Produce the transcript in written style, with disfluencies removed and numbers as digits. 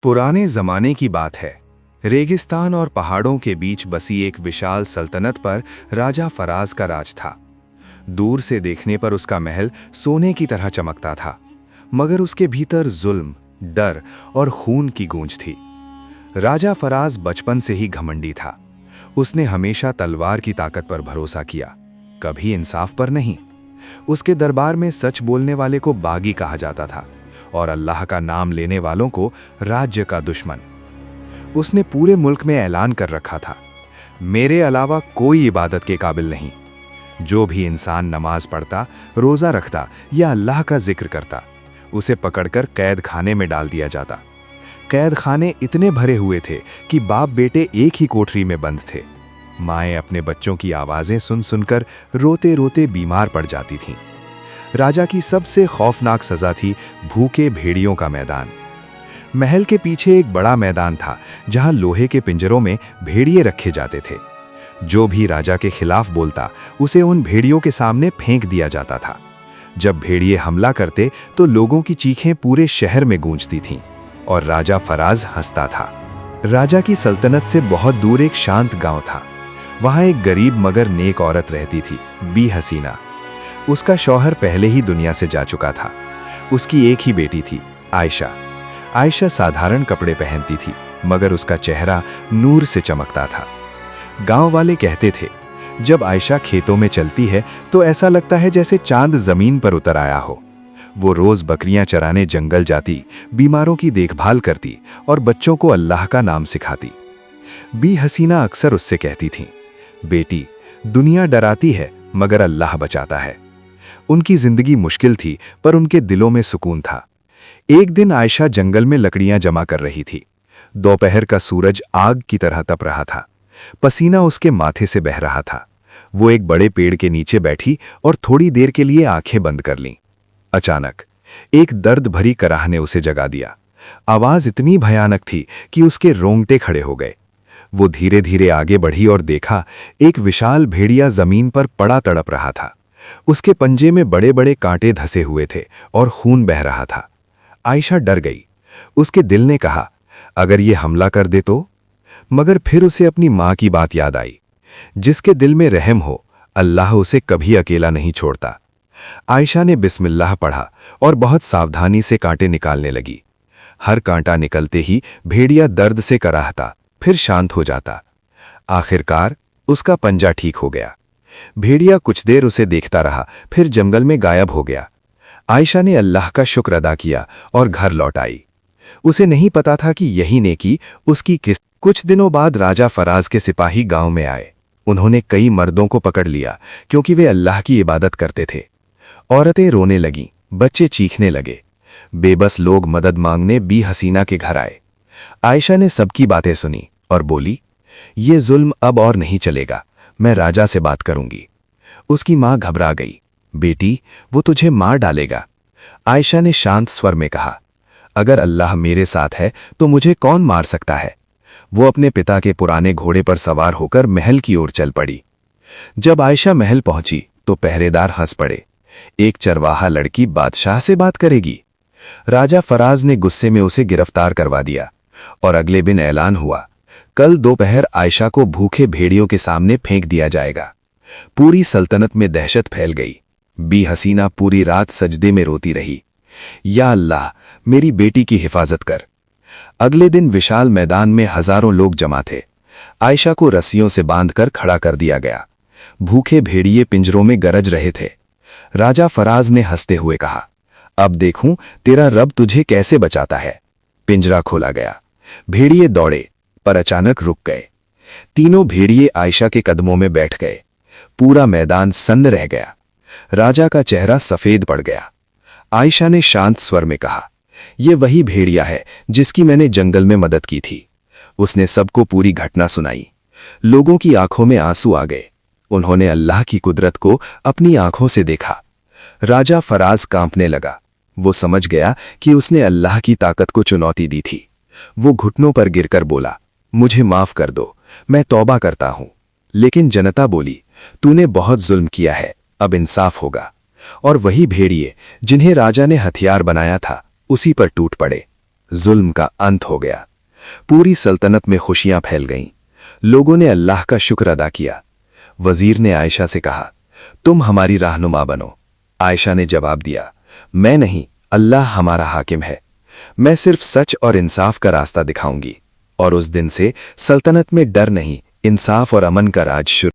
पुराने जमाने की बात है। रेगिस्तान और पहाड़ों के बीच बसी एक विशाल सल्तनत पर राजा फराज का राज था। दूर से देखने पर उसका महल सोने की तरह चमकता था, मगर उसके भीतर जुल्म, डर और खून की गूंज थी। राजा फराज बचपन से ही घमंडी था। उसने हमेशा तलवार की ताकत पर भरोसा किया, कभी इंसाफ पर नहीं। उसके दरबार में सच बोलने वाले को बागी कहा जाता था और अल्लाह का नाम लेने वालों को राज्य का दुश्मन। उसने पूरे मुल्क में ऐलान कर रखा था, मेरे अलावा कोई इबादत के काबिल नहीं। जो भी इंसान नमाज पढ़ता, रोज़ा रखता या अल्लाह का जिक्र करता, उसे पकड़कर कैद खाने में डाल दिया जाता। कैद खाने इतने भरे हुए थे कि बाप बेटे एक ही कोठरी में बंद थे। माएँ अपने बच्चों की आवाज़ें सुन सुनकर रोते रोते बीमार पड़ जाती थीं। राजा की सबसे खौफनाक सज़ा थी भूखे भेड़ियों का मैदान। महल के पीछे एक बड़ा मैदान था जहां लोहे के पिंजरों में भेड़िए रखे जाते थे। जो भी राजा के खिलाफ बोलता, उसे उन भेड़ियों के सामने फेंक दिया जाता था। जब भेड़िए हमला करते तो लोगों की चीखें पूरे शहर में गूंजती थीं और राजा फराज हंसता था। राजा की सल्तनत से बहुत दूर एक शांत गांव था। वहां एक गरीब मगर नेक औरत रहती थी, बी हसीना। उसका शौहर पहले ही दुनिया से जा चुका था। उसकी एक ही बेटी थी, आयशा। आयशा साधारण कपड़े पहनती थी, मगर उसका चेहरा नूर से चमकता था। गांव वाले कहते थे, जब आयशा खेतों में चलती है तो ऐसा लगता है जैसे चांद जमीन पर उतर आया हो। वो रोज बकरियां चराने जंगल जाती, बीमारों की देखभाल करती और बच्चों को अल्लाह का नाम सिखाती। बी हसीना अक्सर उससे कहती थीं, बेटी, दुनिया डराती है मगर अल्लाह बचाता है। उनकी जिंदगी मुश्किल थी, पर उनके दिलों में सुकून था। एक दिन आयशा जंगल में लकड़ियां जमा कर रही थी। दोपहर का सूरज आग की तरह तप रहा था। पसीना उसके माथे से बह रहा था। वो एक बड़े पेड़ के नीचे बैठी और थोड़ी देर के लिए आंखें बंद कर लीं। अचानक एक दर्द भरी कराह ने उसे जगा दिया। आवाज इतनी भयानक थी कि उसके रोंगटे खड़े हो गए। वो धीरे धीरे आगे बढ़ी और देखा, एक विशाल भेड़िया जमीन पर पड़ा तड़प रहा था। उसके पंजे में बड़े बड़े कांटे धसे हुए थे और खून बह रहा था। आयशा डर गई। उसके दिल ने कहा, अगर ये हमला कर दे तो? मगर फिर उसे अपनी माँ की बात याद आई, जिसके दिल में रहम हो, अल्लाह उसे कभी अकेला नहीं छोड़ता। आयशा ने बिस्मिल्लाह पढ़ा और बहुत सावधानी से कांटे निकालने लगी। हर कांटा निकलते ही भेड़िया दर्द से कराहता, फिर शांत हो जाता। आखिरकार उसका पंजा ठीक हो गया। भेड़िया कुछ देर उसे देखता रहा, फिर जंगल में गायब हो गया। आयशा ने अल्लाह का शुक्र अदा किया और घर लौट आई। उसे नहीं पता था कि यही नेकी उसकी किस्त। कुछ दिनों बाद राजा फराज के सिपाही गांव में आए। उन्होंने कई मर्दों को पकड़ लिया क्योंकि वे अल्लाह की इबादत करते थे। औरतें रोने लगीं, बच्चे चीखने लगे। बेबस लोग मदद मांगने बी हसीना के घर आए। आयशा ने सबकी बातें सुनी और बोली, ये जुल्म अब और नहीं चलेगा, मैं राजा से बात करूंगी। उसकी मां घबरा गई, बेटी, वो तुझे मार डालेगा। आयशा ने शांत स्वर में कहा, अगर अल्लाह मेरे साथ है तो मुझे कौन मार सकता है। वो अपने पिता के पुराने घोड़े पर सवार होकर महल की ओर चल पड़ी। जब आयशा महल पहुंची तो पहरेदार हंस पड़े। एक चरवाहा लड़की बादशाह से बात करेगी। राजा फराज ने गुस्से में उसे गिरफ्तार करवा दिया और अगले दिन ऐलान हुआ, कल दोपहर आयशा को भूखे भेड़ियों के सामने फेंक दिया जाएगा। पूरी सल्तनत में दहशत फैल गई। बी हसीना पूरी रात सजदे में रोती रही, या अल्लाह, मेरी बेटी की हिफाजत कर। अगले दिन विशाल मैदान में हजारों लोग जमा थे। आयशा को रस्सियों से बांधकर खड़ा कर दिया गया। भूखे भेड़िए पिंजरों में गरज रहे थे। राजा फराज ने हंसते हुए कहा, अब देखूं तेरा रब तुझे कैसे बचाता है। पिंजरा खोला गया। भेड़िए दौड़े, पर अचानक रुक गए। तीनों भेड़िए आयशा के कदमों में बैठ गए। पूरा मैदान सन्न रह गया। राजा का चेहरा सफेद पड़ गया। आयशा ने शांत स्वर में कहा, यह वही भेड़िया है जिसकी मैंने जंगल में मदद की थी। उसने सबको पूरी घटना सुनाई। लोगों की आंखों में आंसू आ गए। उन्होंने अल्लाह की कुदरत को अपनी आंखों से देखा। राजा फराज कांपने लगा। वो समझ गया कि उसने अल्लाह की ताकत को चुनौती दी थी। वो घुटनों पर गिरकर बोला, मुझे माफ कर दो, मैं तौबा करता हूं। लेकिन जनता बोली, तूने बहुत जुल्म किया है, अब इंसाफ होगा। और वही भेड़िए जिन्हें राजा ने हथियार बनाया था, उसी पर टूट पड़े। जुल्म का अंत हो गया। पूरी सल्तनत में खुशियां फैल गईं। लोगों ने अल्लाह का शुक्र अदा किया। वजीर ने आयशा से कहा, तुम हमारी रहनुमा बनो। आयशा ने जवाब दिया, मैं नहीं, अल्लाह हमारा हाकिम है। मैं सिर्फ सच और इंसाफ का रास्ता दिखाऊंगी। और उस दिन से सल्तनत में डर नहीं, इंसाफ और अमन का राज शुरू